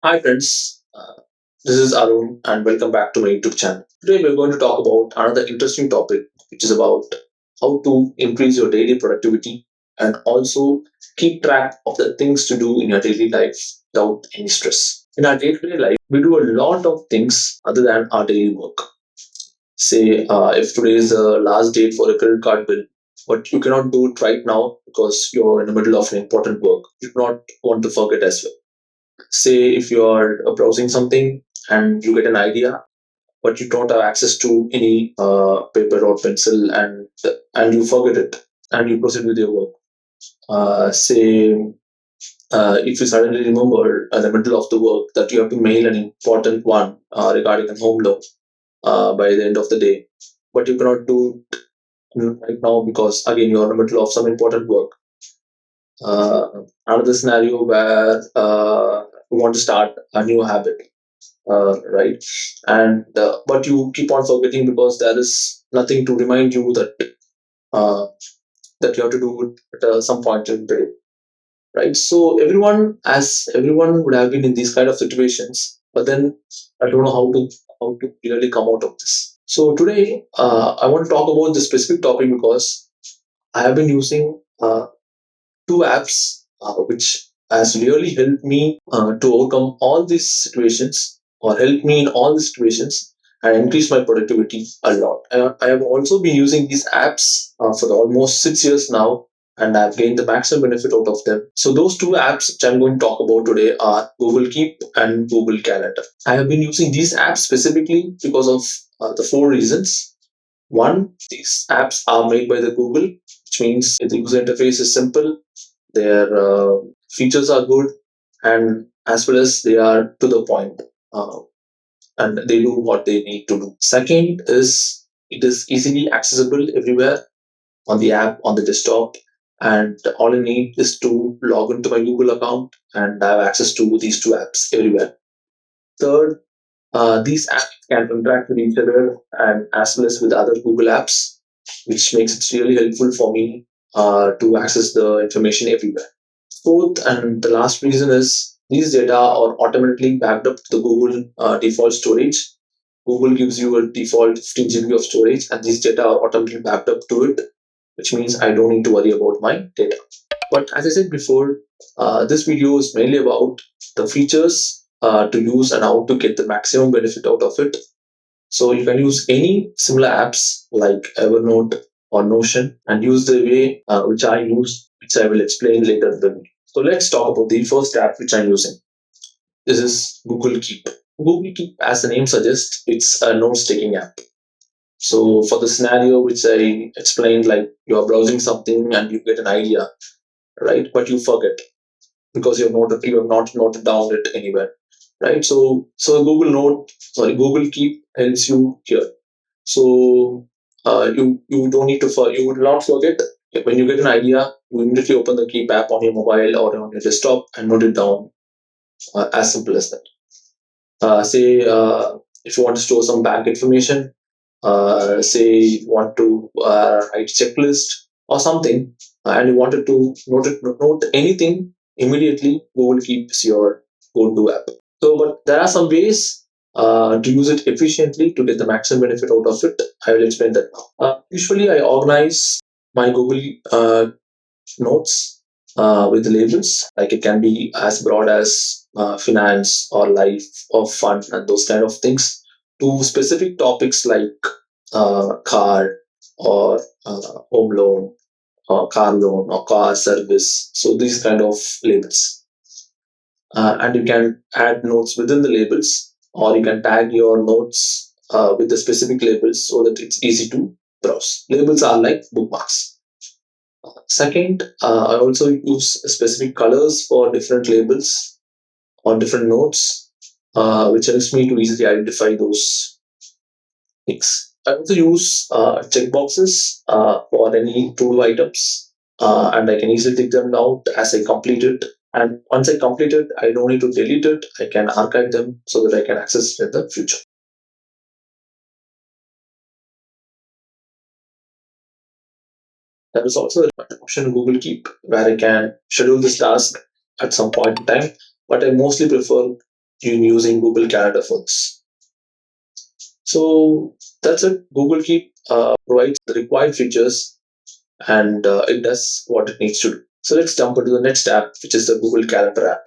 Hi friends, this is Arun and welcome back to my YouTube channel. Today we're going to talk about another interesting topic which is about how to increase your daily productivity and also keep track of the things to do in your daily life without any stress. In our day-to-day life, we do a lot of things other than our daily work. Say if today is the last date for a credit card bill, but you cannot do it right now because you're in the middle of an important work. You do not want to forget as well. Say if you are browsing something and you get an idea but you don't have access to any paper or pencil and you forget it and you proceed with your work. Say if you suddenly remember in the middle of the work that you have to mail an important one regarding a home loan by the end of the day, but you cannot do it right now because again you are in the middle of some important work. Another scenario where you want to start a new habit, right? And but you keep on forgetting because there is nothing to remind you uh, that you have to do it at some point in the day, right? So everyone would have been in these kind of situations, but then I don't know how to really come out of this. So today I want to talk about this specific topic because I have been using two apps which has really helped me to overcome all these situations or help me in all these situations and increase my productivity a lot. I have also been using these apps for almost 6 years now and I've gained the maximum benefit out of them. So those two apps which I'm going to talk about today are Google Keep and Google Calendar. I have been using these apps specifically because of the four reasons. One, these apps are made by the Google, which means the user interface is simple, their features are good, and as well as they are to the point, and they do what they need to do. Second is it is easily accessible everywhere on the app, on the desktop, and all I need is to log into my Google account and I have access to these two apps everywhere. Third, these apps can interact with each other and as well as with other Google apps, which makes it really helpful for me to access the information everywhere. Fourth and the last reason is these data are automatically backed up to the Google default storage. Google gives you a default 15 GB of storage, and these data are automatically backed up to it, which means I don't need to worry about my data. But as I said before, this video is mainly about the features to use and how to get the maximum benefit out of it. So you can use any similar apps like Evernote or Notion and use the way which I use, which I will explain later in the video. So let's talk about the first app which I'm using. This is Google Keep. Google Keep, as the name suggests, it's a note-taking app. So for the scenario which I explained, like you are browsing something and you get an idea, right? But you forget because you have not noted down it anywhere, right? So Google Keep helps you here. So you don't need to you would not forget when you get an idea. You immediately open the Keep app on your mobile or on your desktop and note it down. As simple as that. Say if you want to store some bank information, say you want to write checklist or something, and you wanted to note anything immediately, Google Keeps your go-to app. So, but there are some ways to use it efficiently to get the maximum benefit out of it. I will explain that now. Usually, I organize my Google notes with labels. Like it can be as broad as finance or life or fun and those kind of things to specific topics like car or home loan or car loan or car service. So these kind of labels. And you can add notes within the labels or you can tag your notes with the specific labels so that it's easy to browse. Labels are like bookmarks. Second, I also use specific colors for different labels or different notes, which helps me to easily identify those things. I also use checkboxes for any to-do items, and I can easily take them out as I complete it. And once I complete it, I don't need to delete it. I can archive them so that I can access it in the future. There is also an option in Google Keep where I can schedule this task at some point in time, but I mostly prefer using Google Calendar for this. So that's it. Google Keep provides the required features, and it does what it needs to do. So let's jump into the next app, which is the Google Calendar app.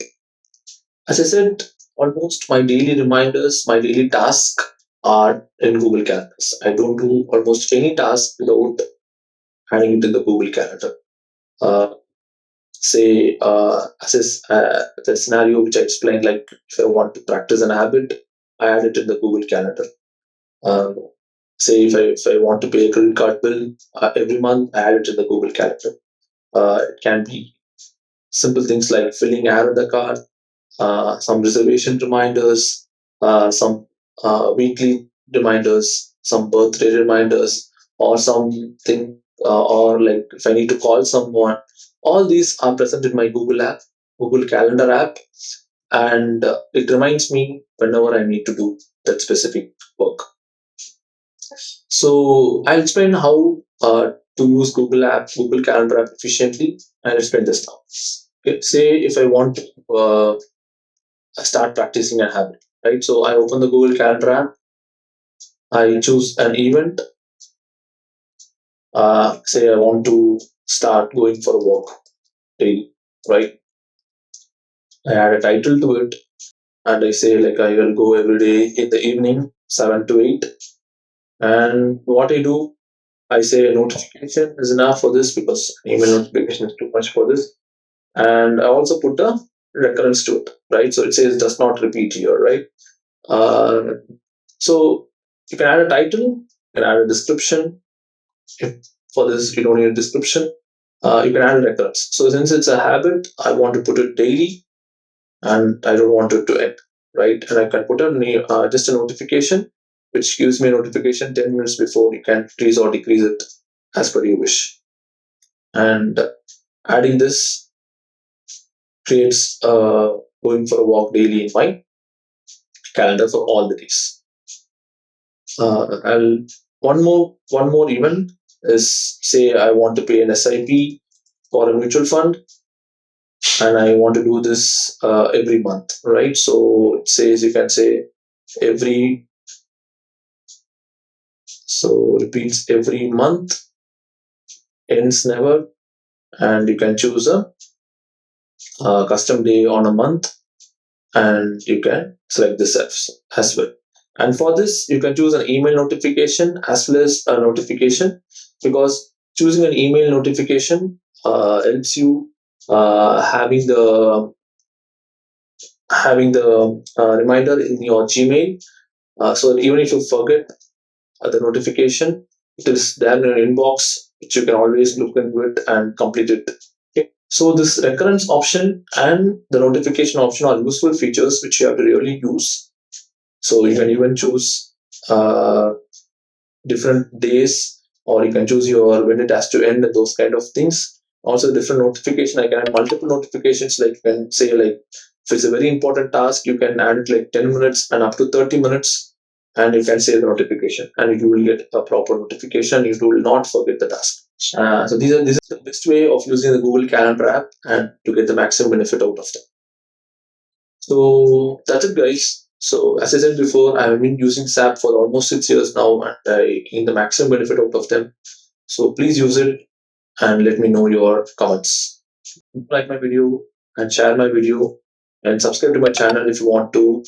As I said, almost my daily reminders, my daily tasks are in Google Calendars. I don't do almost any task without adding it in the Google Calendar. Uh, say, the scenario which I explained, like if I want to practice an habit, I add it in the Google Calendar. Um, say if I want to pay a credit card bill every month, I add it in the Google Calendar. It can be simple things like filling air in the car, some reservation reminders, some weekly reminders, some birthday reminders, or something, or like if I need to call someone. All these are present in my Google Calendar app, and it reminds me whenever I need to do that specific work. So I'll explain how to use Google Calendar app efficiently. I'll explain this now. Okay, say if I want to start practicing a habit, right? So I open the Google Calendar app. I choose an event. Say I want to start going for a walk daily, right? I add a title to it, and I say like I will go every day in the evening, 7 to 8. And what I do, I say a notification is enough for this because email notification is too much for this. And I also put a recurrence to it, right? So it says does not repeat here, right? Uh, so you can add a title, you can add a description. If for this you don't need a description, you can add a recurrence. So since it's a habit, I want to put it daily, and I don't want it to end, right? And I can put just a notification, which gives me a notification 10 minutes before. You can increase or decrease it as per your wish. And adding this creates going for a walk daily in my calendar for all the days. I'll one more event is, say I want to pay an SIP for a mutual fund, and I want to do this every month, right? So it says you can say every, so repeats every month, ends never, and you can choose a custom day on a month, and you can select this as well. And for this, you can choose an email notification as well as a notification, because choosing an email notification helps you having the reminder in your Gmail, so that even if you forget the notification, it is there in your inbox, which you can always look into it and complete it. Okay. So this recurrence option and the notification option are useful features which you have to really use. So you can even choose different days, or you can choose your when it has to end and those kind of things. Also different notification, I can have multiple notifications, like you can say like if it's a very important task, you can add it like 10 minutes and up to 30 minutes, and you can save the notification and you will get a proper notification. You will not forget the task. So this is the best way of using the Google Calendar app and to get the maximum benefit out of them. So that's it, guys. So as I said before, I've been using SAP for almost 6 years now, and I gain the maximum benefit out of them. So please use it and let me know your comments. Like my video and share my video, and subscribe to my channel if you want to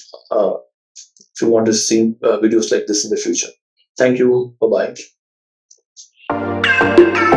see videos like this in the future. Thank you. Bye bye.